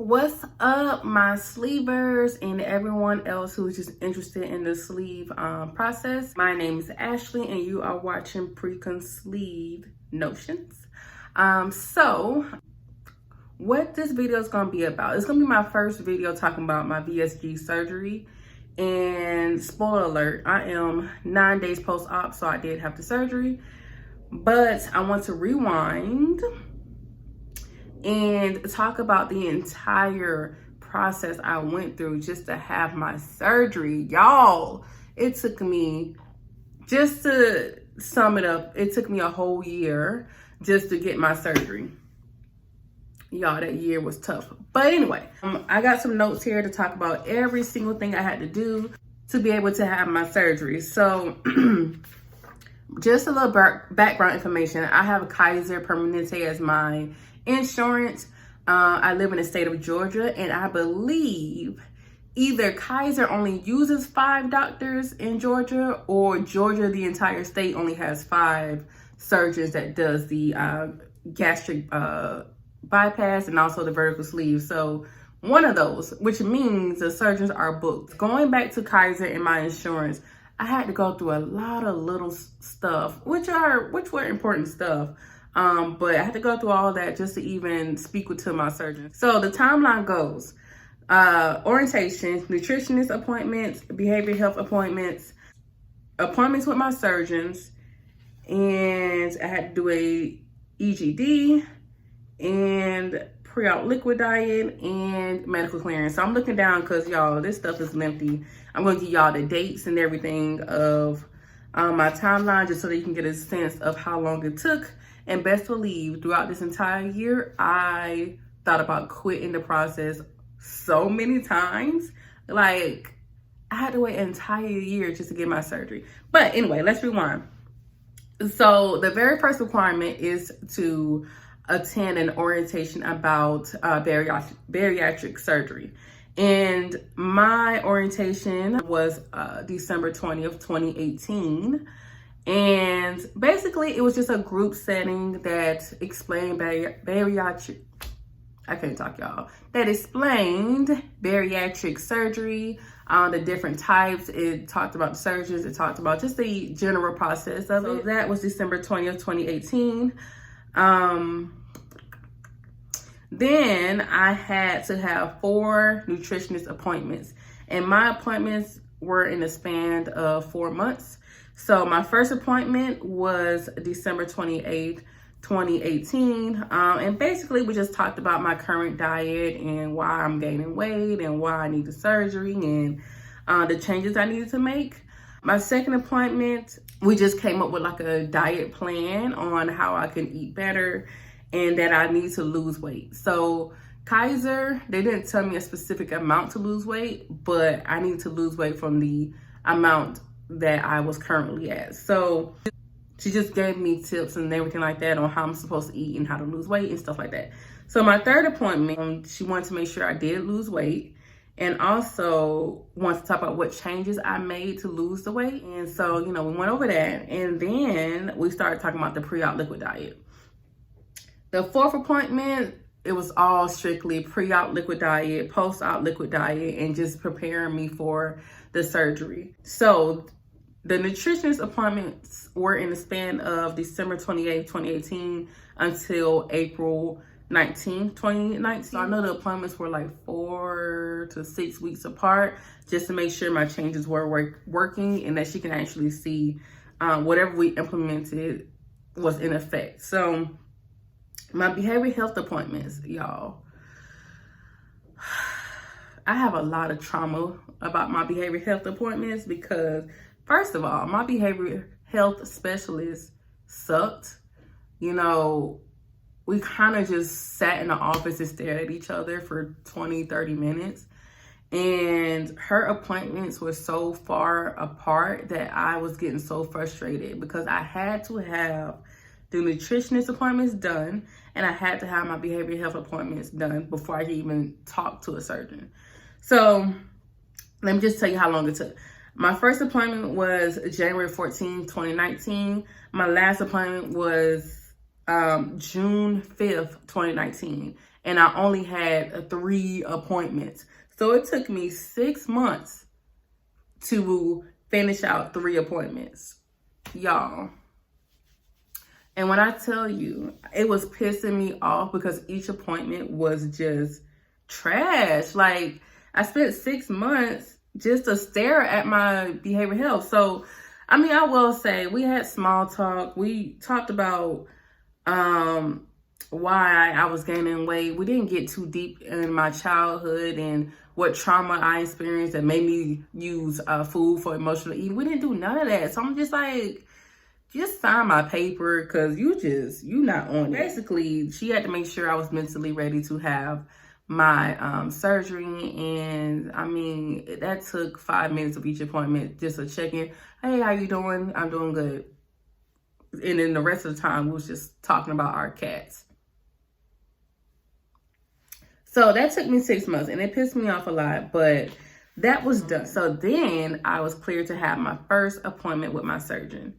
What's up, my sleevers and everyone else who's just interested in the sleeve process? My name is Ashley and you are watching Preconceived Notions. So what this video is going to be about, it's going to be my first video talking about my VSG surgery. And spoiler alert, I am 9 days post-op, so I did have the surgery. But I want to rewind and talk about the entire process I went through just to have my surgery. Y'all, it took me, just to sum it up, it took me a whole year just to get my surgery. Y'all, that year was tough. But anyway, I got some notes here to talk about every single thing I had to do to be able to have my surgery. So just a little background information. I have a Kaiser Permanente as my insurance. I live in the state of Georgia, and I believe either Kaiser only uses 5 doctors in Georgia, or Georgia, the entire state, only has 5 surgeons that does the gastric bypass and also the vertical sleeve. So one of those, which means the surgeons are booked. Going back to Kaiser and my insurance, I had to go through a lot of little stuff, which were important stuff. But I had to go through all that just to even speak to my surgeon. So the timeline goes, orientation, nutritionist appointments, behavioral health appointments, appointments with my surgeons, and I had to do a EGD and pre-op liquid diet and medical clearance. So I'm looking down because y'all, this stuff is lengthy. I'm going to give y'all the dates and everything of my timeline just so that you can get a sense of how long it took. And best believe, throughout this entire year, I thought about quitting the process so many times. Like, I had to wait an entire year just to get my surgery. But anyway, let's rewind. So the very first requirement is to attend an orientation about bariatric surgery. And my orientation was December 20th, 2018. And basically, it was just a group setting that explained bariatric, I can't talk, y'all, that explained bariatric surgery, the different types. It talked about the surgeons. It talked about just the general process of it. That was December 20th, 2018. Then I had to have 4 nutritionist appointments, and my appointments were in the span of 4 months. So my first appointment was December 28th, 2018. And basically we just talked about my current diet and why I'm gaining weight and why I need the surgery and the changes I needed to make. My second appointment, we just came up with like a diet plan on how I can eat better and that I need to lose weight. So Kaiser, they didn't tell me a specific amount to lose weight, but I need to lose weight from the amount that I was currently at. So she just gave me tips and everything like that on how I'm supposed to eat and how to lose weight and stuff like that. So my third appointment, she wanted to make sure I did lose weight and also wants to talk about what changes I made to lose the weight. And so, we went over that, and then we started talking about the pre-op liquid diet. The fourth appointment, it was all strictly pre-op liquid diet, post-op liquid diet, and just preparing me for the surgery. So the nutritionist appointments were in the span of December 28th, 2018 until April 19th, 2019. So I know the appointments were like 4 to 6 weeks apart just to make sure my changes were working and that she can actually see whatever we implemented was in effect. So my behavioral health appointments, y'all, I have a lot of trauma about my behavioral health appointments because, first of all, my behavioral health specialist sucked. We kind of just sat in the office and stared at each other for 20, 30 minutes. And her appointments were so far apart that I was getting so frustrated because I had to have the nutritionist appointments done and I had to have my behavioral health appointments done before I could even talk to a surgeon. So let me just tell you how long it took. My first appointment was January 14th, 2019. My last appointment was June 5th, 2019. and I only had 3 appointments. So it took me 6 months to finish out 3 appointments, y'all. And when I tell you, it was pissing me off because each appointment was just trash. Like, I spent 6 months just to stare at my behavioral health. So, I mean, I will say we had small talk. We talked about why I was gaining weight. We didn't get too deep in my childhood and what trauma I experienced that made me use food for emotional eating. We didn't do none of that. So I'm just like, just sign my paper because you not on it. Basically, she had to make sure I was mentally ready to have my surgery. And I mean, that took 5 minutes of each appointment just to check in. Hey, how you doing? I'm doing good. And then the rest of the time, we was just talking about our cats. So that took me 6 months and it pissed me off a lot, but that was done. So then I was cleared to have my first appointment with my surgeon.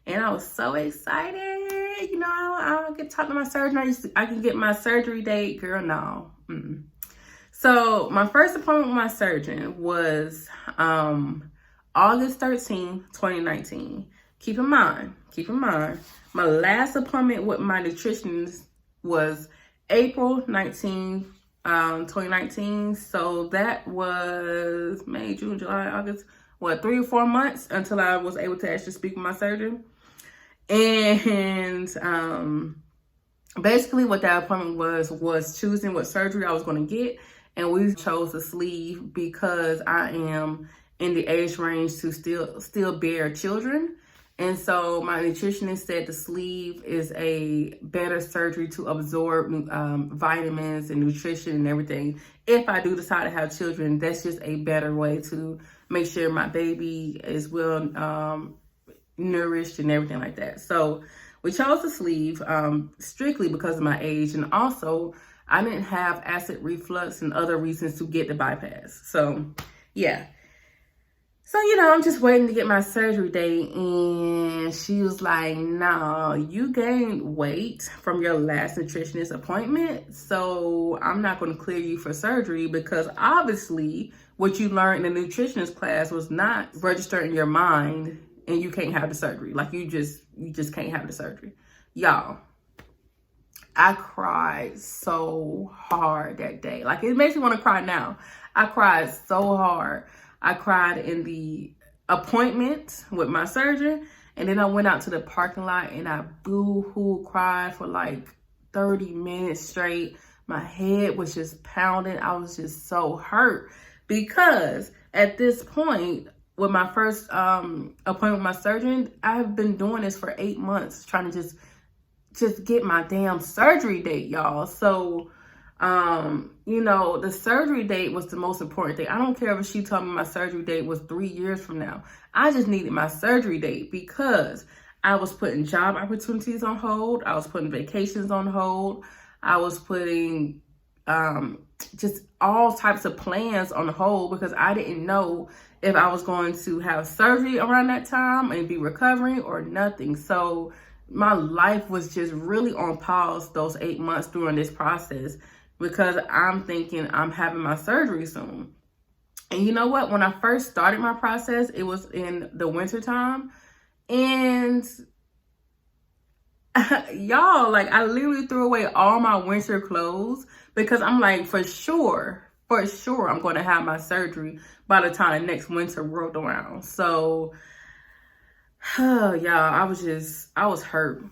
And I was so excited. You know, I get to talk to my surgeon. I can get my surgery date. Girl, no. So my first appointment with my surgeon was August 13, 2019. Keep in mind, my last appointment with my nutritionist was April 19, 2019. So that was May, June, July, August, 3 or 4 months until I was able to actually speak with my surgeon. And basically what that appointment was choosing what surgery I was going to get. And we chose the sleeve because I am in the age range to still bear children. And so my nutritionist said the sleeve is a better surgery to absorb vitamins and nutrition and everything. If I do decide to have children, that's just a better way to make sure my baby is well nourished and everything like that. So we chose the sleeve strictly because of my age, and also I didn't have acid reflux and other reasons to get the bypass. So yeah. So, you know, I'm just waiting to get my surgery date, and she was like, no, you gained weight from your last nutritionist appointment, so I'm not going to clear you for surgery because obviously what you learned in the nutritionist class was not registered in your mind, and you can't have the surgery. Like, you just can't have the surgery. Y'all, I cried so hard that day. Like, it makes me want to cry now. I cried so hard. I cried in the appointment with my surgeon, and then I went out to the parking lot and I boo-hoo cried for like 30 minutes straight. My head was just pounding. I was just so hurt because at this point, with my first appointment with my surgeon, I've been doing this for 8 months, trying to just get my damn surgery date, y'all. So you know, the surgery date was the most important thing. I don't care if she told me my surgery date was 3 years from now. I just needed my surgery date because I was putting job opportunities on hold. I was putting vacations on hold. I was putting just all types of plans on hold because I didn't know if I was going to have surgery around that time and be recovering or nothing. So my life was just really on pause those 8 months during this process, because I'm thinking I'm having my surgery soon. And you know what? When I first started my process, it was in the winter time. And y'all, like, I literally threw away all my winter clothes because I'm like, for sure, I'm going to have my surgery by the time next winter rolled around. So, y'all, I was hurt.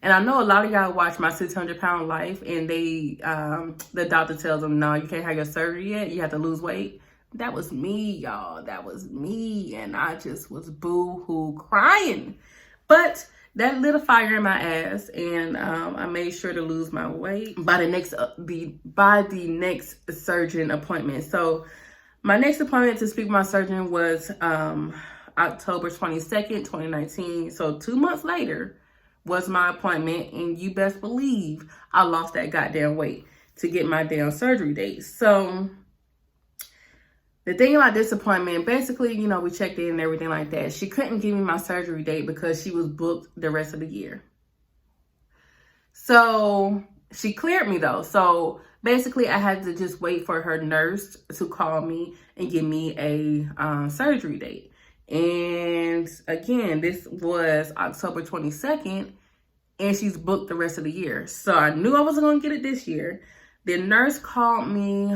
And I know a lot of y'all watch my 600-pound life, and the doctor tells them, no, you can't have your surgery yet. You have to lose weight. That was me, y'all. That was me. And I just was boo-hoo crying. But that lit a fire in my ass, and I made sure to lose my weight by the next surgeon appointment. So my next appointment to speak with my surgeon was October 22nd, 2019. So 2 months later was my appointment, and you best believe I lost that goddamn weight to get my damn surgery date. So the thing about this appointment, basically, you know, we checked in and everything like that. She couldn't give me my surgery date because she was booked the rest of the year. So she cleared me though. So basically I had to just wait for her nurse to call me and give me a surgery date. And again, this was October 22nd, and she's booked the rest of the year. So I knew I wasn't going to get it this year. The nurse called me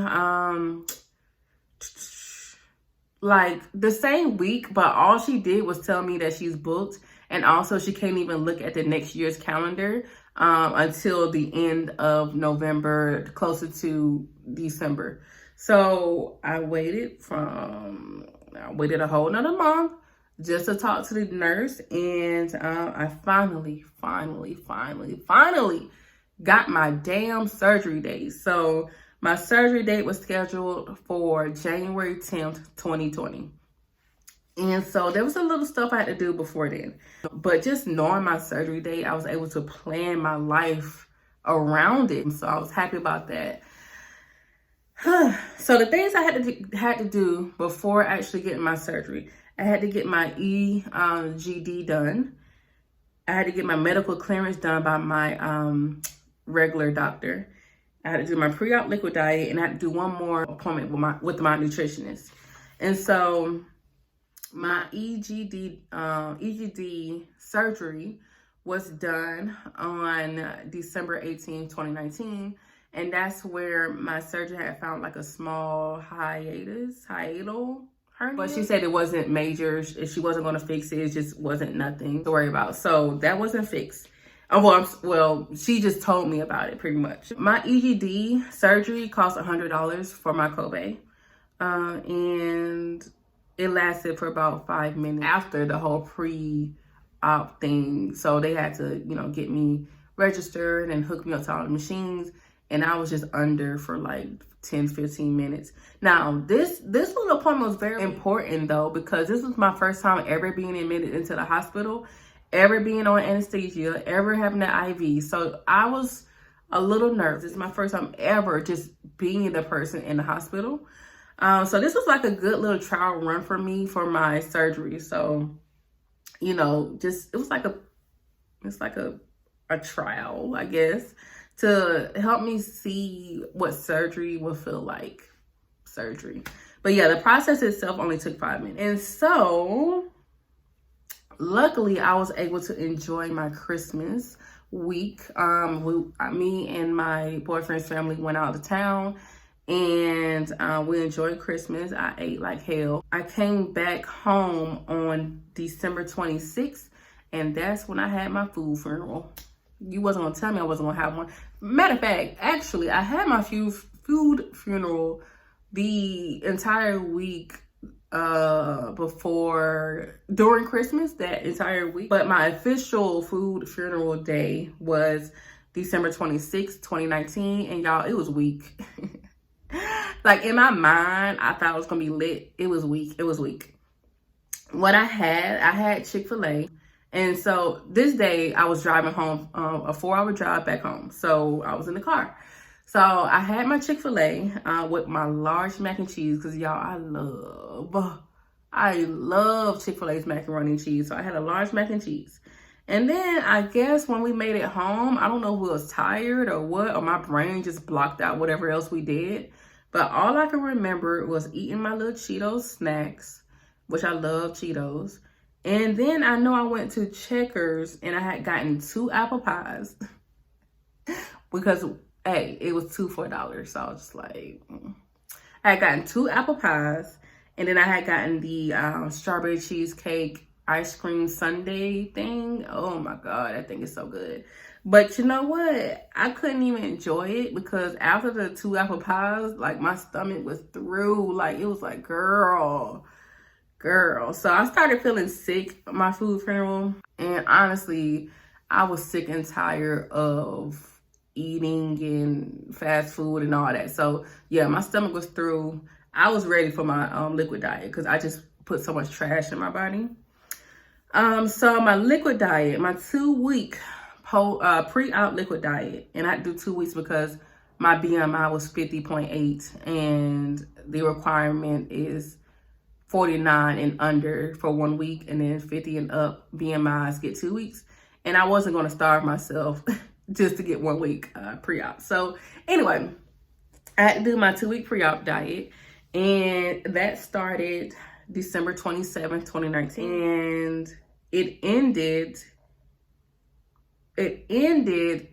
like the same week, but all she did was tell me that she's booked, and also she can't even look at the next year's calendar until the end of November, closer to December. So I waited a whole nother month just to talk to the nurse, and I finally got my damn surgery date. So my surgery date was scheduled for January 10th, 2020. And so there was a little stuff I had to do before then. But just knowing my surgery date, I was able to plan my life around it. So I was happy about that. So the things I had to do before actually getting my surgery, I had to get my EGD done. I had to get my medical clearance done by my regular doctor. I had to do my pre-op liquid diet, and I had to do one more appointment with my nutritionist. And so my EGD surgery was done on December 18, 2019. And that's where my surgeon had found like a small hiatal hernia. But she said it wasn't major. She wasn't going to fix it. It just wasn't nothing to worry about. So that wasn't fixed. Well, she just told me about it pretty much. My EGD surgery cost $100 for my copay. And it lasted for about 5 minutes after the whole pre-op thing. So they had to, get me registered and hook me up to all the machines. And I was just under for like 10, 15 minutes. Now, this little appointment was very important though, because this was my first time ever being admitted into the hospital, ever being on anesthesia, ever having the IV. So I was a little nervous. This is my first time ever just being the person in the hospital. So this was like a good little trial run for me for my surgery. So, it was like a trial, I guess, to help me see what surgery would feel like. But yeah, the process itself only took 5 minutes. And so luckily I was able to enjoy my Christmas week. Me and my boyfriend's family went out of town, and we enjoyed Christmas. I ate like hell. I came back home on December 26th, and that's when I had my food funeral. You wasn't gonna tell me I wasn't gonna have one. Matter of fact, actually, I had my food funeral the entire week during Christmas, that entire week. But my official food funeral day was December 26th, 2019. And y'all, it was weak. Like in my mind, I thought it was gonna be lit. It was weak. What I had Chick-fil-A. And so this day I was driving home, a 4-hour drive back home. So I was in the car. So I had my Chick-fil-A with my large mac and cheese, because y'all, I love Chick-fil-A's macaroni and cheese. So I had a large mac and cheese. And then I guess when we made it home, I don't know if we was tired or what, or my brain just blocked out whatever else we did. But all I can remember was eating my little Cheetos snacks, which I love Cheetos. And then I know I went to Checkers and I had gotten 2 apple pies because, hey, it was 2 for $1. So I was just like, I had gotten 2 apple pies, and then I had gotten the strawberry cheesecake ice cream sundae thing. Oh my God, that thing is so good. But you know what? I couldn't even enjoy it because after the 2 apple pies, like my stomach was through. Like it was like, girl. So I started feeling sick at my food funeral. And honestly, I was sick and tired of eating and fast food and all that. So yeah, my stomach was through. I was ready for my liquid diet because I just put so much trash in my body. So my liquid diet, my 2-week pre-op liquid diet, and I do 2 weeks because my BMI was 50.8 and the requirement is 49 and under for 1 week, and then 50 and up BMIs get 2 weeks. And I wasn't going to starve myself just to get 1 week pre-op. So anyway, I had to do my 2-week pre-op diet, and that started December 27th, 2019, and it ended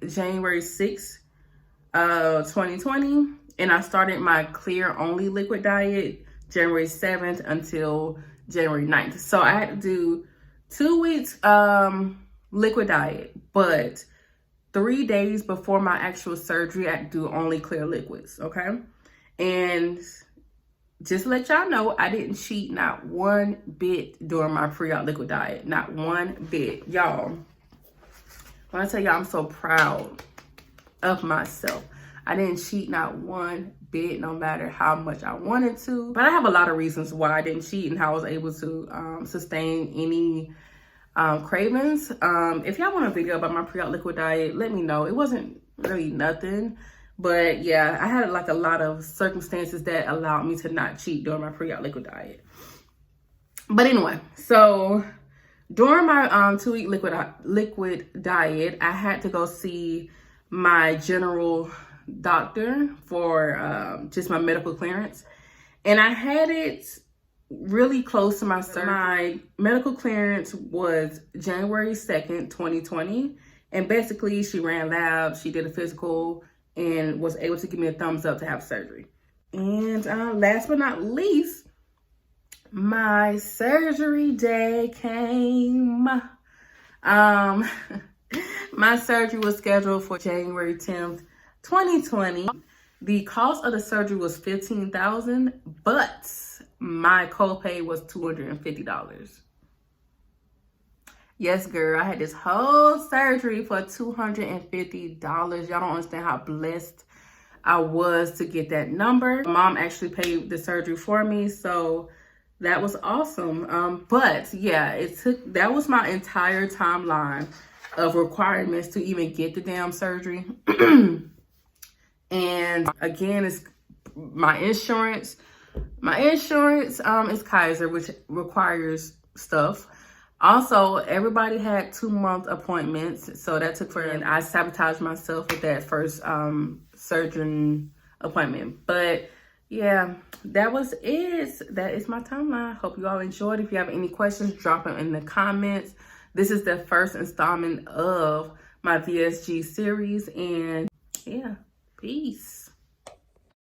January 6th, 2020, and I started my clear only liquid diet January 7th until January 9th. So I had to do 2 weeks liquid diet, but 3 days before my actual surgery, I had to do only clear liquids, okay? And just to let y'all know, I didn't cheat not one bit during my pre-op liquid diet. Not one bit. Y'all, when I tell y'all I'm so proud of myself, I didn't cheat not one bit, no matter how much I wanted to. But I have a lot of reasons why I didn't cheat and how I was able to sustain any cravings. If y'all want a video about my pre-op liquid diet, let me know. It wasn't really nothing, but yeah, I had like a lot of circumstances that allowed me to not cheat during my pre-op liquid diet. But anyway, so during my 2-week liquid diet, I had to go see my general doctor for just my medical clearance, and I had it really close to my surgery. My medical clearance was January 2nd, 2020, and basically she ran labs, she did a physical, and was able to give me a thumbs up to have surgery. And last but not least, my surgery day came. My surgery was scheduled for January 10th, 2020. The cost of the surgery was $15,000, but my copay was $250. Yes, girl, I had this whole surgery for $250. Y'all don't understand how blessed I was to get that number. My mom actually paid the surgery for me, so that was awesome. But yeah, that was my entire timeline of requirements to even get the damn surgery. And again, it's my insurance. My insurance is Kaiser, which requires stuff. Also, everybody had 2-month appointments, so that took forever. And I sabotaged myself with that first surgeon appointment. But yeah, that was it. That is my timeline. Hope you all enjoyed. If you have any questions, drop them in the comments. This is the first installment of my VSG series, and yeah, peace.